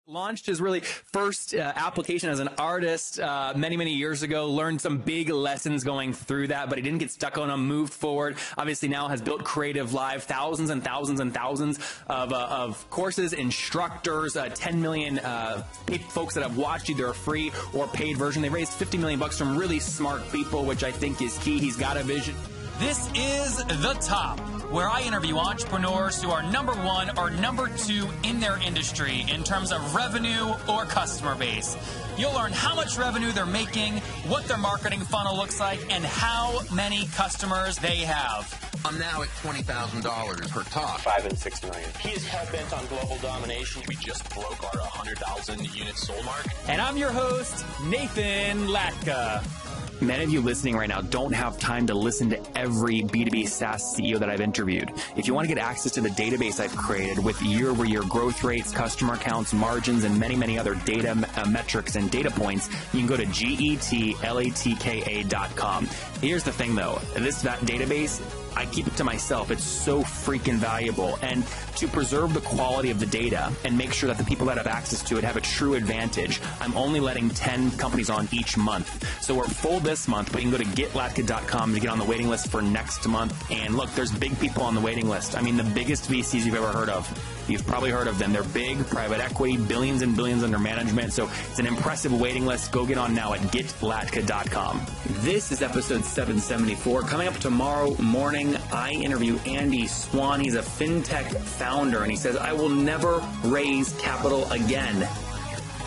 Launched his really first application as an artist many years ago, learned some big lessons going through that, but he didn't get stuck on them, moved forward. Obviously now has built CreativeLive, thousands and thousands and thousands of courses, instructors, 10 million folks that have watched either a free or paid version. They raised $50 million from really smart people, which I think is key. He's got a vision. This is The Top, where I interview entrepreneurs who are number one or number two in their industry in terms of revenue or customer base. You'll learn how much revenue they're making, what their marketing funnel looks like, and how many customers they have. I'm now at $20,000 per talk. 5 and 6 million. He is hell-bent on global domination. We just broke our 100,000 unit sold mark. And I'm your host, Nathan Latka. Many of you listening right now don't have time to listen to every B2B SaaS CEO that I've interviewed. If you want to get access to the database I've created with year-over-year growth rates, customer accounts, margins, and many other data metrics and data points, you can go to getlatka.com. Here's the thing though, that database, I keep it to myself. It's so freaking valuable. And to preserve the quality of the data and make sure that the people that have access to it have a true advantage, I'm only letting 10 companies on each month. So we're full this month, but you can go to getlatka.com to get on the waiting list for next month. And look, there's big people on the waiting list. I mean, the biggest VCs you've ever heard of. You've probably heard of them. They're big, private equity, billions and billions under management. So it's an impressive waiting list. Go get on now at getlatka.com. This is episode 774. Coming up tomorrow morning, I interview Andy Swan. He's a fintech founder, and he says, I will never raise capital again.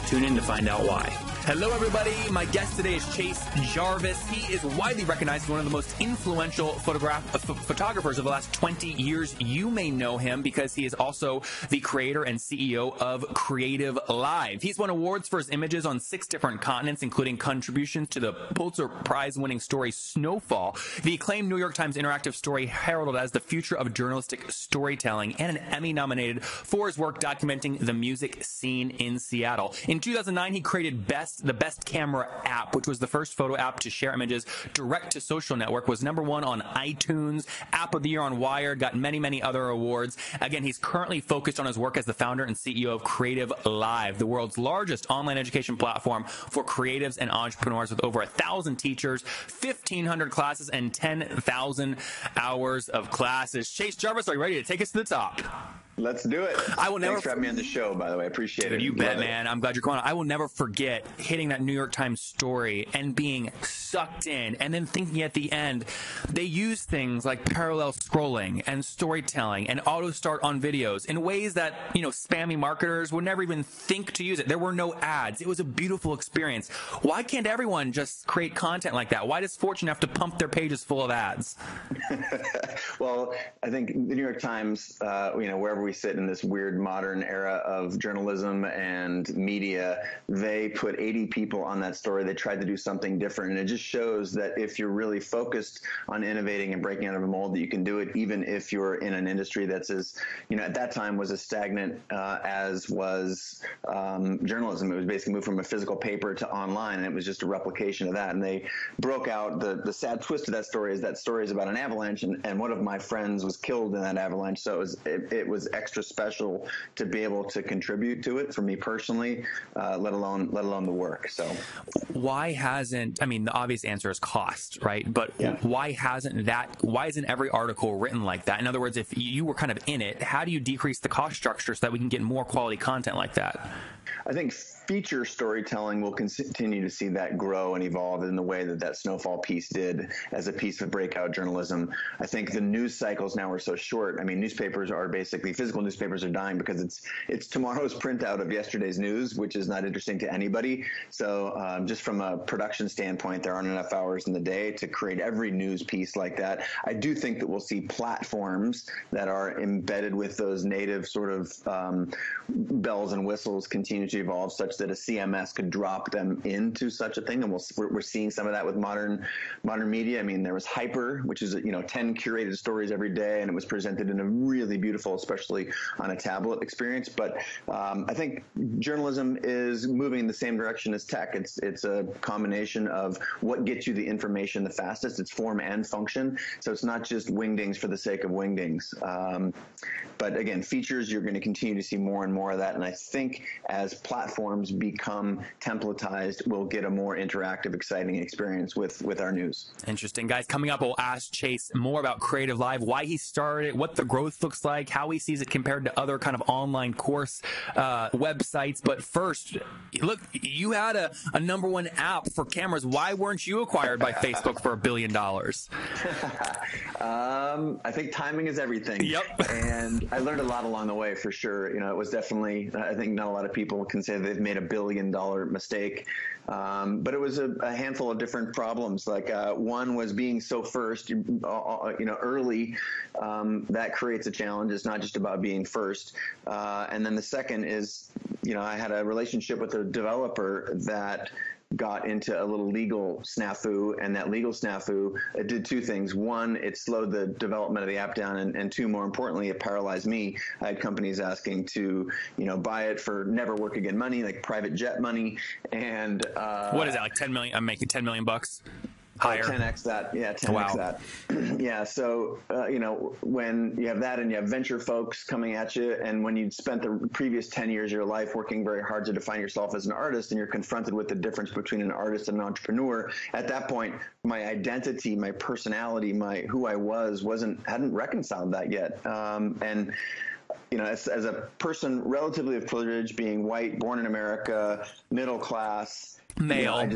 Tune in to find out why. Hello, everybody. My guest today is Chase Jarvis. He is widely recognized as one of the most influential photographers of the last 20 years. You may know him because he is also the creator and CEO of CreativeLive. He's won awards for his images on 6 different continents, including contributions to the Pulitzer Prize-winning story Snowfall, the acclaimed New York Times interactive story heralded as the future of journalistic storytelling, and an Emmy nominated for his work documenting the music scene in Seattle. In 2009, he created the Best Camera app, which was the first photo app to share images direct to social network, was #1 on iTunes, App of the Year on Wired, got many other awards. Again, he's currently focused on his work as the founder and CEO of CreativeLive, the world's largest online education platform for creatives and entrepreneurs with over 1,000 teachers, 1,500 classes, and 10,000 hours of classes. Chase Jarvis, are you ready to take us to the top? Let's do it. Thanks for having me on the show, by the way. I appreciate it. You bet, man. I'm glad you're going on. I will never forget hitting that New York Times story and being sucked in, and then thinking at the end, they use things like parallel scrolling and storytelling and auto start on videos in ways that, spammy marketers would never even think to use it. There were no ads. It was a beautiful experience. Why can't everyone just create content like that? Why does Fortune have to pump their pages full of ads? Well, I think the New York Times, wherever we sit in this weird modern era of journalism and media, they put 80 people on that story. They tried to do something different. And it just shows that if you're really focused on innovating and breaking out of a mold, that you can do it even if you're in an industry that's as, at that time was as stagnant as was journalism. It was basically moved from a physical paper to online, and it was just a replication of that. And they broke out the sad twist of that story is about an avalanche, and one of my friends was killed in that avalanche. So it was extra special to be able to contribute to it for me personally, let alone the work. So why hasn't, the obvious answer is cost, right? But why isn't every article written like that? In other words, if you were kind of in it, how do you decrease the cost structure so that we can get more quality content like that? I think feature storytelling will continue to see that grow and evolve in the way that Snowfall piece did as a piece of breakout journalism. I think the news cycles now are so short. Newspapers are basically, physical newspapers are dying because it's tomorrow's printout of yesterday's news, which is not interesting to anybody. So just from a production standpoint, there aren't enough hours in the day to create every news piece like that. I do think that we'll see platforms that are embedded with those native sort of bells and whistles continue to evolve such that a CMS could drop them into such a thing. And we're seeing some of that with modern media. There was Hyper, which is 10 curated stories every day, and it was presented in a really beautiful, especially on a tablet experience. But I think journalism is moving in the same direction as tech. It's a combination of what gets you the information the fastest. It's form and function. So it's not just wingdings for the sake of wingdings. But again, features, you're going to continue to see more and more of that. And I think as platforms become templatized, we'll get a more interactive, exciting experience with our news. Interesting. Guys, coming up, we'll ask Chase more about Creative Live, why he started it, what the growth looks like, how he sees it compared to other kind of online course websites. But first, look, you had a #1 app for cameras. Why weren't you acquired by Facebook for $1 billion? I think timing is everything. Yep. And I learned a lot along the way, for sure. You know, it was definitely, I think not a lot of people can say they've made $1 billion mistake. But it was a handful of different problems. Like one was being so first, early. That creates a challenge. It's not just about being first. And then the second is, I had a relationship with a developer that got into a little legal snafu, and that legal snafu, it did two things. One, it slowed the development of the app down, and two, more importantly, it paralyzed me. I had companies asking to, buy it for never work again money, like private jet money. And what is that, like 10 million? I'm making 10 million bucks. Higher. 10x that. Yeah, 10x wow. that. Yeah. So, when you have that and you have venture folks coming at you, and when you'd spent the previous 10 years of your life working very hard to define yourself as an artist, and you're confronted with the difference between an artist and an entrepreneur, at that point, my identity, my personality, who I hadn't reconciled that yet. And as a person relatively of privilege, being white, born in America, middle class, male,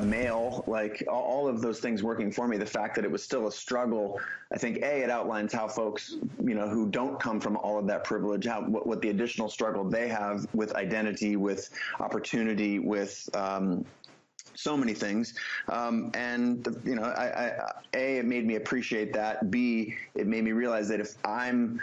male, like all of those things working for me. The fact that it was still a struggle, I think, it outlines how folks, who don't come from all of that privilege, what the additional struggle they have with identity, with opportunity, with so many things. It made me appreciate that. B, it made me realize that if I'm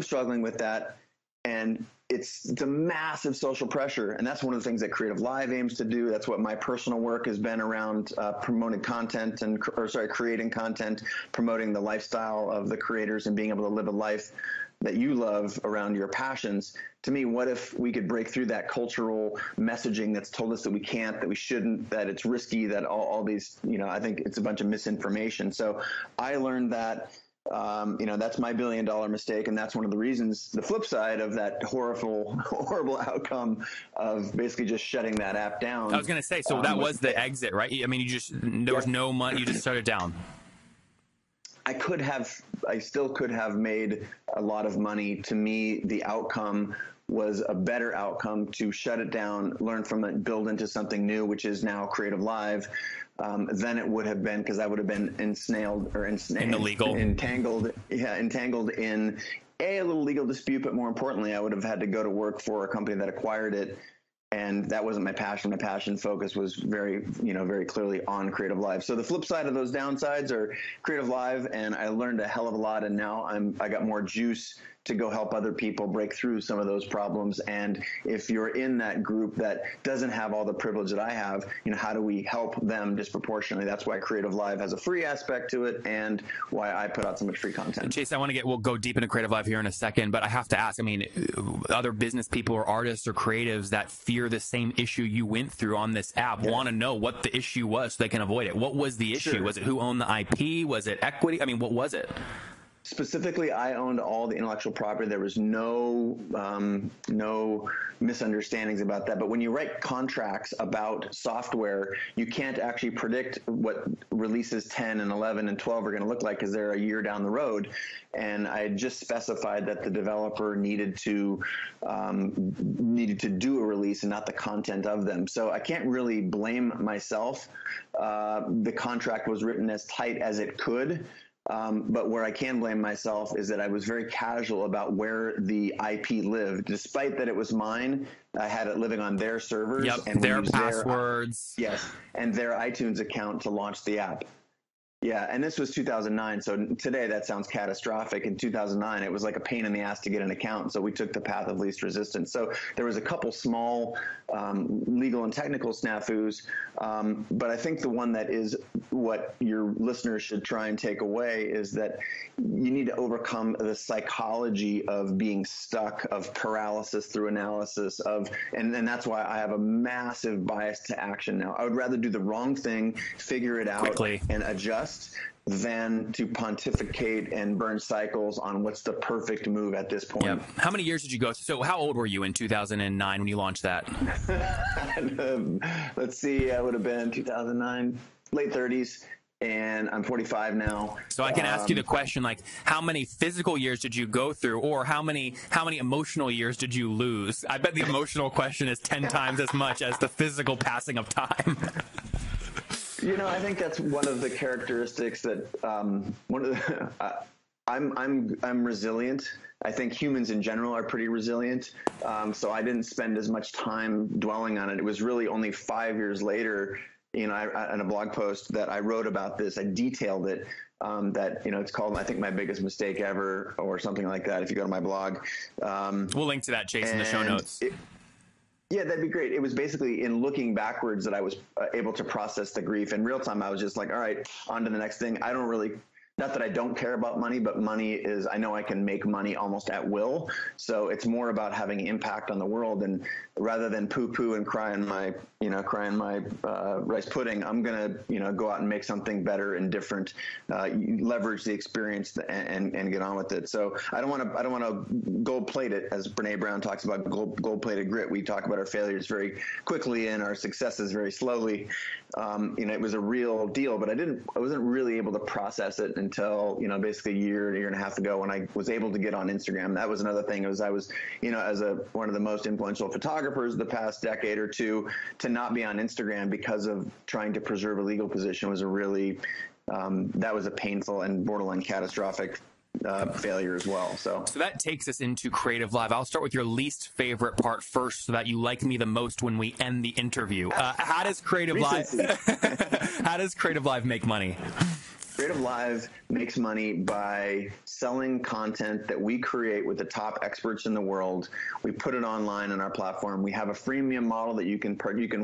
struggling with that, and it's a massive social pressure, and that's one of the things that Creative Live aims to do. That's what my personal work has been around, promoting content creating content, promoting the lifestyle of the creators, and being able to live a life that you love around your passions. To me, what if we could break through that cultural messaging that's told us that we can't, that we shouldn't, that it's risky, that all these, I think it's a bunch of misinformation. So I learned that. That's my $1 billion mistake, and that's one of the reasons. The flip side of that horrible outcome of basically just shutting that app down. I was going to say, so that was the exit, right? I mean, there was no money, you just shut it down. I still could have made a lot of money. To me, the outcome was a better outcome to shut it down, learn from it, build into something new, which is now Creative Live. Than it would have been, because I would have been entangled in a little legal dispute, but more importantly, I would have had to go to work for a company that acquired it. And that wasn't my passion. My passion focus was very clearly on Creative Live. So the flip side of those downsides are Creative Live, and I learned a hell of a lot. And now I got more juice to go help other people break through some of those problems. And if you're in that group that doesn't have all the privilege that I have, how do we help them disproportionately? That's why Creative Live has a free aspect to it, and why I put out so much free content. Chase, we'll go deep into Creative Live here in a second, but I have to ask, other business people or artists or creatives that fear the same issue you went through on this app want to know what the issue was so they can avoid it. What was the issue? Sure. Was it who owned the IP? Was it equity? What was it? Specifically, I owned all the intellectual property. There was no misunderstandings about that. But when you write contracts about software, you can't actually predict what releases 10 and 11 and 12 are going to look like, because they're a year down the road. And I had just specified that the developer needed to do a release and not the content of them. So I can't really blame myself. The contract was written as tight as it could. But where I can blame myself is that I was very casual about where the IP lived. Despite that it was mine, I had it living on their servers. Yep, and their passwords. Yes, and their iTunes account to launch the app. Yeah, and this was 2009, so today that sounds catastrophic. In 2009, it was like a pain in the ass to get an account, so we took the path of least resistance. So there was a couple small legal and technical snafus, but I think the one that is what your listeners should try and take away is that you need to overcome the psychology of being stuck, of paralysis through analysis, and that's why I have a massive bias to action now. I would rather do the wrong thing, figure it out, quickly, and adjust, than to pontificate and burn cycles on what's the perfect move at this point. Yep. How many years did you go? So how old were you in 2009 when you launched that? Let's see, I would have been 2009, late 30s. And I'm 45 now. So I can ask you the question, like, how many physical years did you go through, or how many emotional years did you lose? I bet the emotional question is 10 times as much as the physical passing of time. You know, I think that's one of the characteristics that I'm resilient. I think humans in general are pretty resilient. So I didn't spend as much time dwelling on it. It was really only 5 years later, you know, in a blog post that I wrote about this, I detailed it, that, you know, it's called, I think, My Biggest Mistake Ever, or something like that, if you go to my blog. We'll link to that, Chase, in the show notes. Yeah, that'd be great. It was basically in looking backwards that I was able to process the grief. In real time, I was just like, all right, on to the next thing. I don't really... Not that I don't care about money, but money is, I know I can make money almost at will. So it's more about having impact on the world. And rather than poo-poo and cry in my rice pudding, I'm going to, you know, go out and make something better and different, leverage the experience and get on with it. So I don't want to gold plate it, as Brene Brown talks about gold plated grit. We talk about our failures very quickly and our successes very slowly. You know, it was a real deal, but I wasn't really able to process it until, you know, basically a year and a half ago when I was able to get on Instagram. That was another thing. I was, you know, as one of the most influential photographers the past decade or two, to not be on Instagram because of trying to preserve a legal position was a really, that was a painful and borderline catastrophic failure as well. So that takes us into Creative Live. I'll start with your least favorite part first, so that you like me the most when we end the interview. How does Creative Live make money? Creative Live makes money by selling content that we create with the top experts in the world. We put it online on our platform. We have a freemium model that you can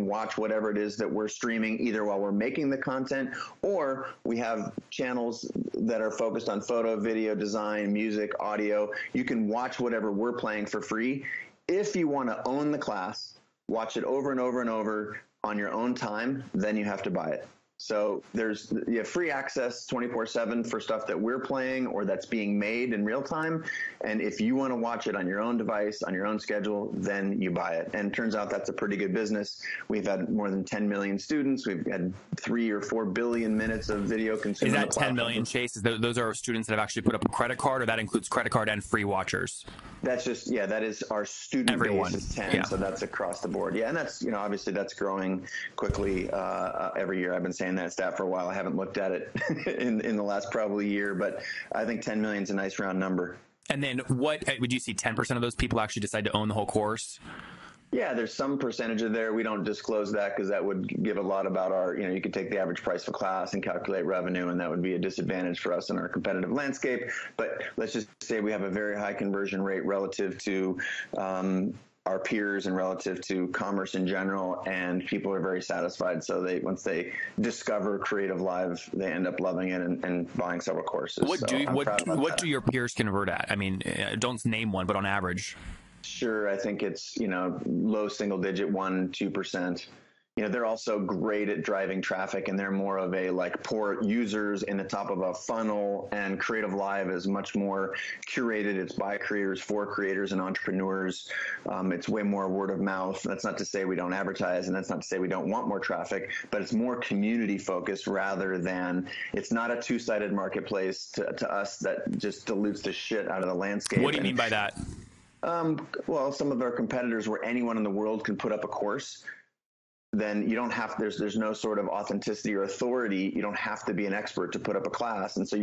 watch whatever it is that we're streaming, either while we're making the content, or we have channels that are focused on photo, video, design, music, audio. You can watch whatever we're playing for free. If you want to own the class, watch it over and over and over on your own time, then you have to buy it. So you have free access 24/7 for stuff that we're playing or that's being made in real time. And if you want to watch it on your own device, on your own schedule, then you buy it. And it turns out that's a pretty good business. We've had more than 10 million students. We've had 3 or 4 billion minutes of video consumed. Is that 10 million, Chase? Those are students that have actually put up a credit card, or that includes credit card and free watchers? That's just, yeah, that is our student base is 10. Yeah. So that's across the board. Yeah. And that's, you know, obviously that's growing quickly every year. I've been saying that stat for a while. I haven't looked at it in the last probably year, but I think 10 million is a nice round number. And then what would you see 10% of those people actually decide to own the whole course? Yeah, there's some percentage of there. We don't disclose that because that would give a lot about our, you know, you could take the average price of a class and calculate revenue, and that would be a disadvantage for us in our competitive landscape. But let's just say we have a very high conversion rate relative to our peers and relative to commerce in general, and people are very satisfied. So once they discover Creative Live, they end up loving it and buying several courses. What do your peers convert at? I mean, don't name one, but on average. Sure, I think it's, you know, low single digit, 1-2%. You know, they're also great at driving traffic, and they're more of a like pour users in the top of a funnel, and Creative Live is much more curated. It's by creators, for creators and entrepreneurs. It's way more word of mouth. That's not to say we don't advertise, and that's not to say we don't want more traffic, but it's more community focused rather than, it's not a two-sided marketplace to us that just dilutes the shit out of the landscape. What do you mean by that? Well, some of our competitors, where anyone in the world can put up a course, then you don't have, there's no sort of authenticity or authority. You don't have to be an expert to put up a class. And so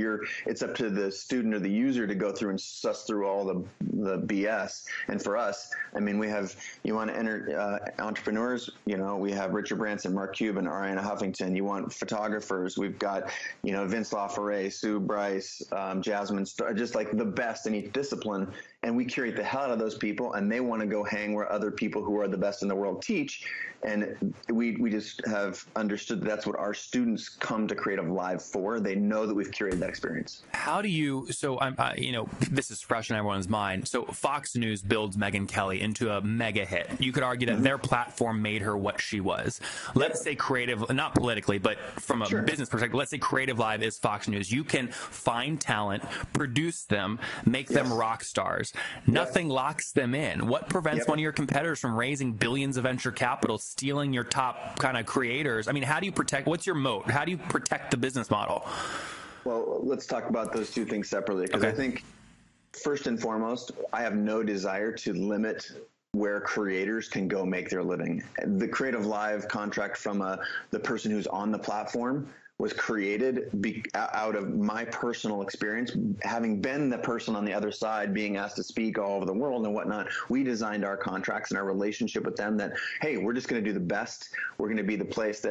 it's up to the student or the user to go through and suss through all the BS. And for us, I mean, you want to enter entrepreneurs, you know, we have Richard Branson, Mark Cuban, Ariana Huffington. You want photographers, we've got, you know, Vince LaFerre, Sue Bryce, Jasmine Star, just like the best in each discipline. and we curate the hell out of those people, and they want to go hang where other people who are the best in the world teach. And we just have understood that that's what our students come to Creative Live for. They know that we've curated that experience. How do you, so I'm, this is fresh in everyone's mind. So Fox News builds Megyn Kelly into a mega hit. You could argue that their platform made her what she was. Let's say Creative, not politically, but from a business perspective, let's say Creative Live is Fox News. You can find talent, produce them, make them rock stars. Nothing locks them in. What prevents one of your competitors from raising billions of venture capital, stealing your top kind of creators? I mean, how do you protect, what's your moat? How do you protect the business model? Well, let's talk about those two things separately, because I think first and foremost, I have no desire to limit where creators can go make their living. The Creative Live contract from the person who's on the platform was created out of my personal experience, having been the person on the other side, being asked to speak all over the world and whatnot. We designed our contracts and our relationship with them that, hey, we're just going to do the best. We're going to be the place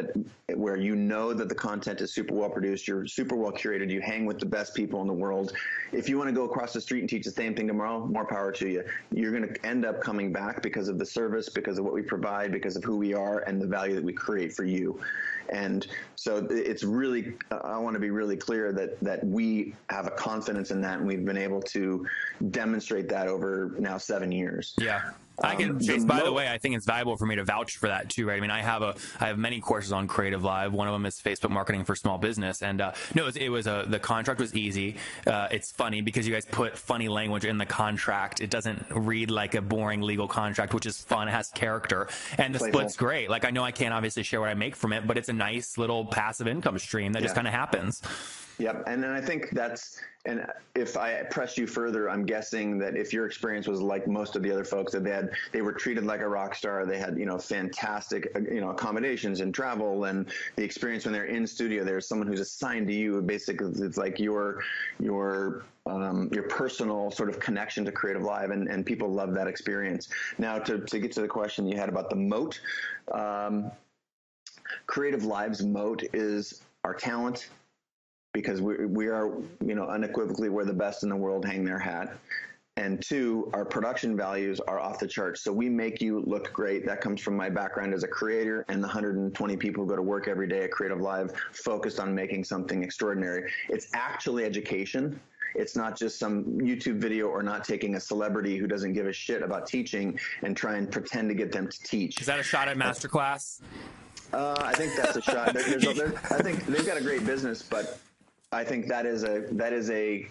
where you know that the content is super well produced, you're super well curated, you hang with the best people in the world. If you want to go across the street and teach the same thing tomorrow, more power to you. You're going to end up coming back because of the service, because of what we provide, because of who we are, and the value that we create for you. And so it's really, I want to be really clear that we have a confidence in that, and we've been able to demonstrate that over now 7 years. Yeah. I can, Chase, by the way, I think it's valuable for me to vouch for that too, right? I mean, I have many courses on Creative Live. One of them is Facebook marketing for small business. And the contract was easy. It's funny because you guys put funny language in the contract. It doesn't read like a boring legal contract, which is fun. It has character, and the split's great. Like, I know I can't obviously share what I make from it, but it's a nice little passive income stream that just kind of happens. Yep. And then I think and if I press you further, I'm guessing that if your experience was like most of the other folks, that they were treated like a rock star, they had, fantastic, accommodations and travel, and the experience when they're in studio, there's someone who's assigned to you. Basically, it's like your personal sort of connection to Creative Live, and people love that experience. Now, to get to the question you had about the moat, Creative Live's moat is our talent, because we are, unequivocally, we're the best in the world, hang their hat. And two, our production values are off the charts. So we make you look great. That comes from my background as a creator and the 120 people who go to work every day at Creative Live focused on making something extraordinary. It's actually education. It's not just some YouTube video, or not taking a celebrity who doesn't give a shit about teaching and try and pretend to get them to teach. Is that a shot at Masterclass? I think that's a shot. I think they've got a great business, but I think that is a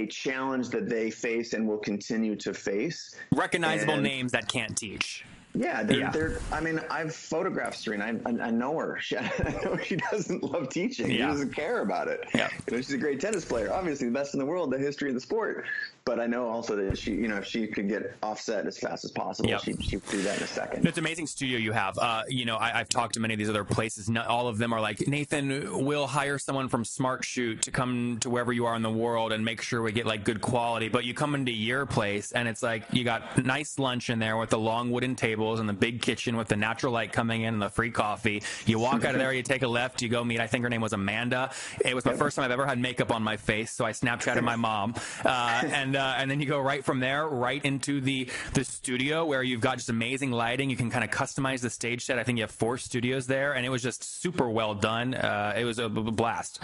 challenge that they face and will continue to face. Recognizable names that can't teach. Yeah, they're. I mean, I've photographed Serena. I know her. I know she doesn't love teaching. She doesn't care about it. Yeah. She's a great tennis player, obviously the best in the world, the history of the sport. But I know also that she, if she could get offset as fast as possible, she'd do that in a second. It's an amazing studio you have. I've talked to many of these other places. Not all of them are like, Nathan, we'll hire someone from Smart Shoot to come to wherever you are in the world and make sure we get like good quality. But you come into your place and it's like you got nice lunch in there with the long wooden tables and the big kitchen with the natural light coming in and the free coffee. You walk out of there, you take a left, you go meet, I think her name was Amanda. It was my first time I've ever had makeup on my face, so I Snapchatted my mom. And then you go right from there, right into the studio where you've got just amazing lighting. You can kind of customize the stage set. I think you have 4 studios there, and it was just super well done. It was a blast.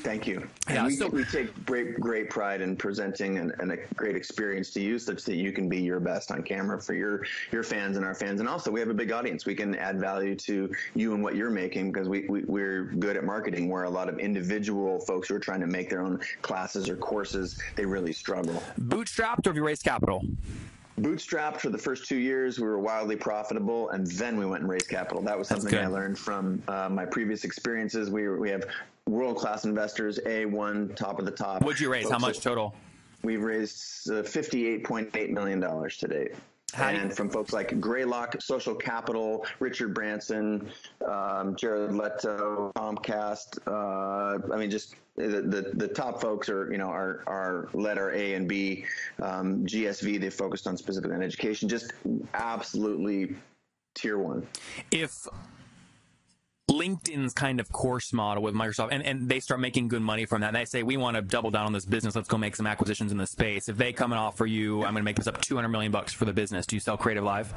Thank you. Yeah, we take great pride in presenting and a great experience to you, such that you can be your best on camera for your fans and our fans. And also, we have a big audience. We can add value to you and what you're making, because we're good at marketing, where a lot of individual folks who are trying to make their own classes or courses, they really struggle. Bootstrapped, or have you raised capital? Bootstrapped for the first 2 years. We were wildly profitable, and then we went and raised capital. That was something I learned from my previous experiences. We have world-class investors, A1, top of the top. What'd you raise? How much total? We've raised $58.8 million to date. And from folks like Greylock, Social Capital, Richard Branson, Jared Leto, Comcast. I mean, just the top folks are letter A and B. GSV, they focused on specifically on education. Just absolutely tier 1. LinkedIn's kind of course model with Microsoft, and they start making good money from that. And they say, we want to double down on this business. Let's go make some acquisitions in this space. If they come and offer you, I'm going to make this up, $200 million for the business. Do you sell CreativeLive?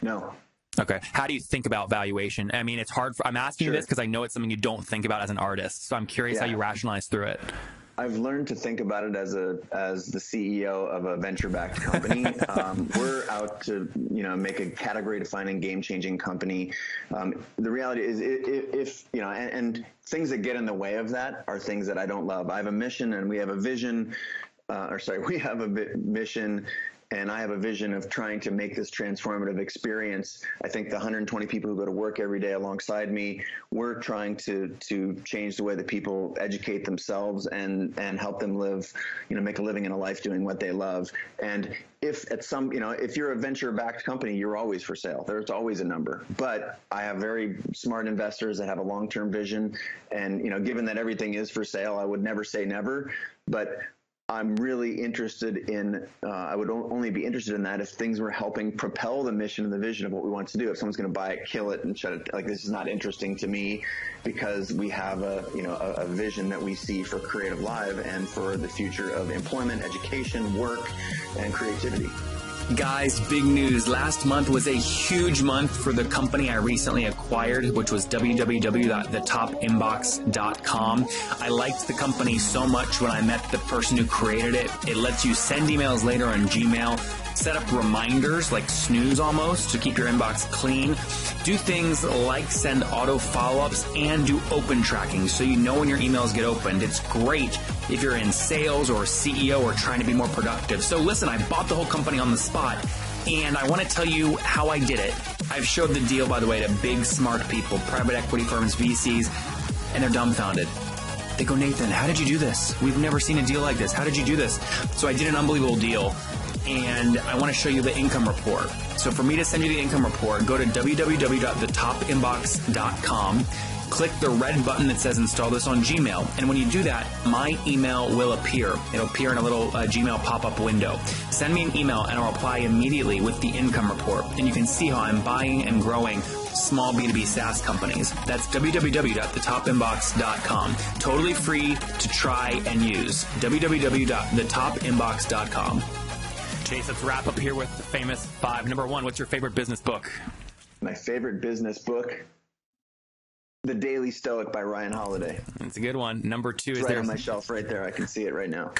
No. Okay. How do you think about valuation? I mean, it's hard. I'm asking you this because I know it's something you don't think about as an artist. So I'm curious how you rationalize through it. I've learned to think about it as the CEO of a venture-backed company. We're out to make a category-defining, game-changing company. The reality is, if and things that get in the way of that are things that I don't love. I have a mission, and we have a vision. We have a mission. And I have a vision of trying to make this transformative experience. I think the 120 people who go to work every day alongside me, we're trying to change the way that people educate themselves and help them live, make a living and a life doing what they love. And if if you're a venture-backed company, you're always for sale. There's always a number. But I have very smart investors that have a long-term vision. And, given that everything is for sale, I would never say never. But I'm really interested in, I would only be interested in that if things were helping propel the mission and the vision of what we want to do. If someone's going to buy it, kill it, and shut it, this is not interesting to me, because we have a vision that we see for Creative Live and for the future of employment, education, work, and creativity. Guys, big news. Last month was a huge month for the company I recently acquired, which was www.thetopinbox.com. I liked the company so much when I met the person who created it. It lets you send emails later on Gmail, set up reminders like snooze almost to keep your inbox clean, do things like send auto follow-ups, and do open tracking so you know when your emails get opened. It's great if you're in sales or CEO or trying to be more productive. So listen, I bought the whole company on the spot, and I want to tell you how I did it. I've showed the deal, by the way, to big, smart people, private equity firms, VCs, and they're dumbfounded. They go, Nathan, how did you do this? We've never seen a deal like this. How did you do this? So I did an unbelievable deal, and I want to show you the income report. So for me to send you the income report, go to www.thetopinbox.com. Click the red button that says install this on Gmail. And when you do that, my email will appear. It'll appear in a little Gmail pop-up window. Send me an email and I'll reply immediately with the income report. And you can see how I'm buying and growing small B2B SaaS companies. That's www.thetopinbox.com. Totally free to try and use. www.thetopinbox.com. Chase, let's wrap up here with the famous 5. Number 1, what's your favorite business book? My favorite business book? The Daily Stoic by Ryan Holiday. That's a good one. Number 2 is right on my shelf right there. I can see it right now.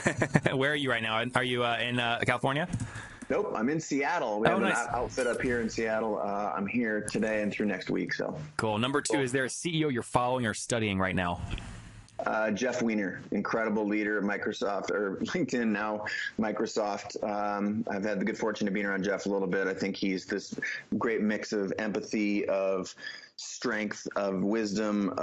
Where are you right now? Are you in California? Nope, I'm in Seattle. We have an outfit up here in Seattle. I'm here today and through next week. So cool. Number 2, is there a CEO you're following or studying right now? Jeff Weiner, incredible leader of Microsoft, or LinkedIn now, Microsoft. I've had the good fortune of being around Jeff a little bit. I think he's this great mix of empathy, of strength, of wisdom,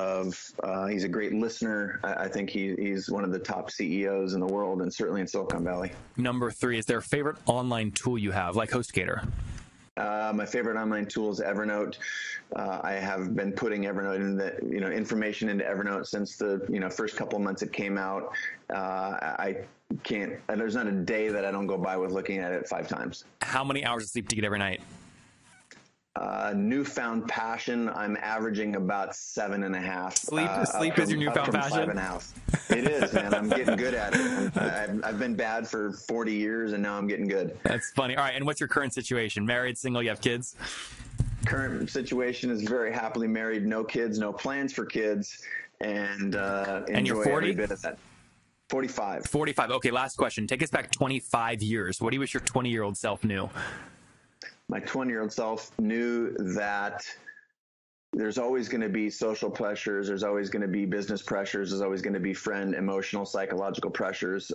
he's a great listener. I think he's one of the top CEOs in the world, and certainly in Silicon Valley. Number 3, is there a favorite online tool you have, like HostGator? My favorite online tool is Evernote. I have been putting Evernote in information into Evernote since the first couple of months it came out. There's not a day that I don't go by with looking at it 5 times. How many hours of sleep do you get every night? Newfound passion, I'm averaging about 7.5. Sleep is your newfound passion? 5.5. It is, man. I'm getting good at it. I've been bad for 40 years, and now I'm getting good. That's funny. All right, and what's your current situation? Married, single, you have kids? Current situation is very happily married, no kids, no plans for kids, and you're 40? Every bit of that. 45. 45. Okay, last question. Take us back 25 years. What do you wish your 20-year-old self knew? My 20-year-old self knew that there's always going to be social pressures. There's always going to be business pressures. There's always going to be emotional, psychological pressures.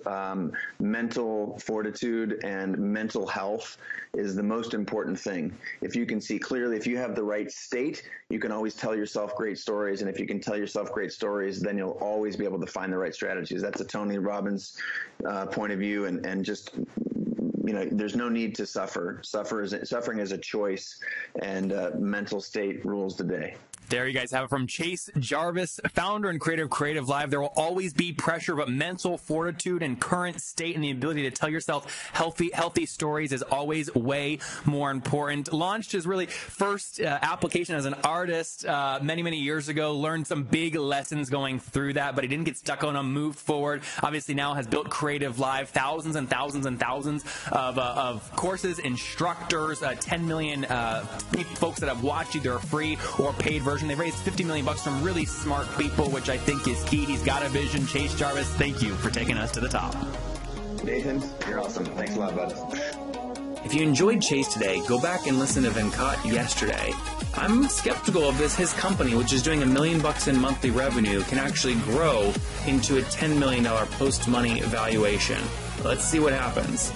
Mental fortitude and mental health is the most important thing. If you can see clearly, if you have the right state, you can always tell yourself great stories. And if you can tell yourself great stories, then you'll always be able to find the right strategies. That's a Tony Robbins point of view, and just there's no need to suffer. Suffering is a choice, and mental state rules the day. There you guys have it from Chase Jarvis, founder and creator of Creative Live. There will always be pressure, but mental fortitude and current state and the ability to tell yourself healthy stories is always way more important. Launched his really first application as an artist many years ago. Learned some big lessons going through that, but he didn't get stuck on them. Moved forward. Obviously now has built Creative Live. Thousands and thousands and thousands of courses, instructors, 10 million folks that have watched either a free or paid version. They've raised $50 million from really smart people, which I think is key. He's got a vision. Chase Jarvis, thank you for taking us to the top. Nathan, you're awesome. Thanks a lot, bud. If you enjoyed Chase today, go back and listen to Venkat yesterday. I'm skeptical of his company, which is doing $1 million in monthly revenue, can actually grow into a $10 million post-money valuation. Let's see what happens.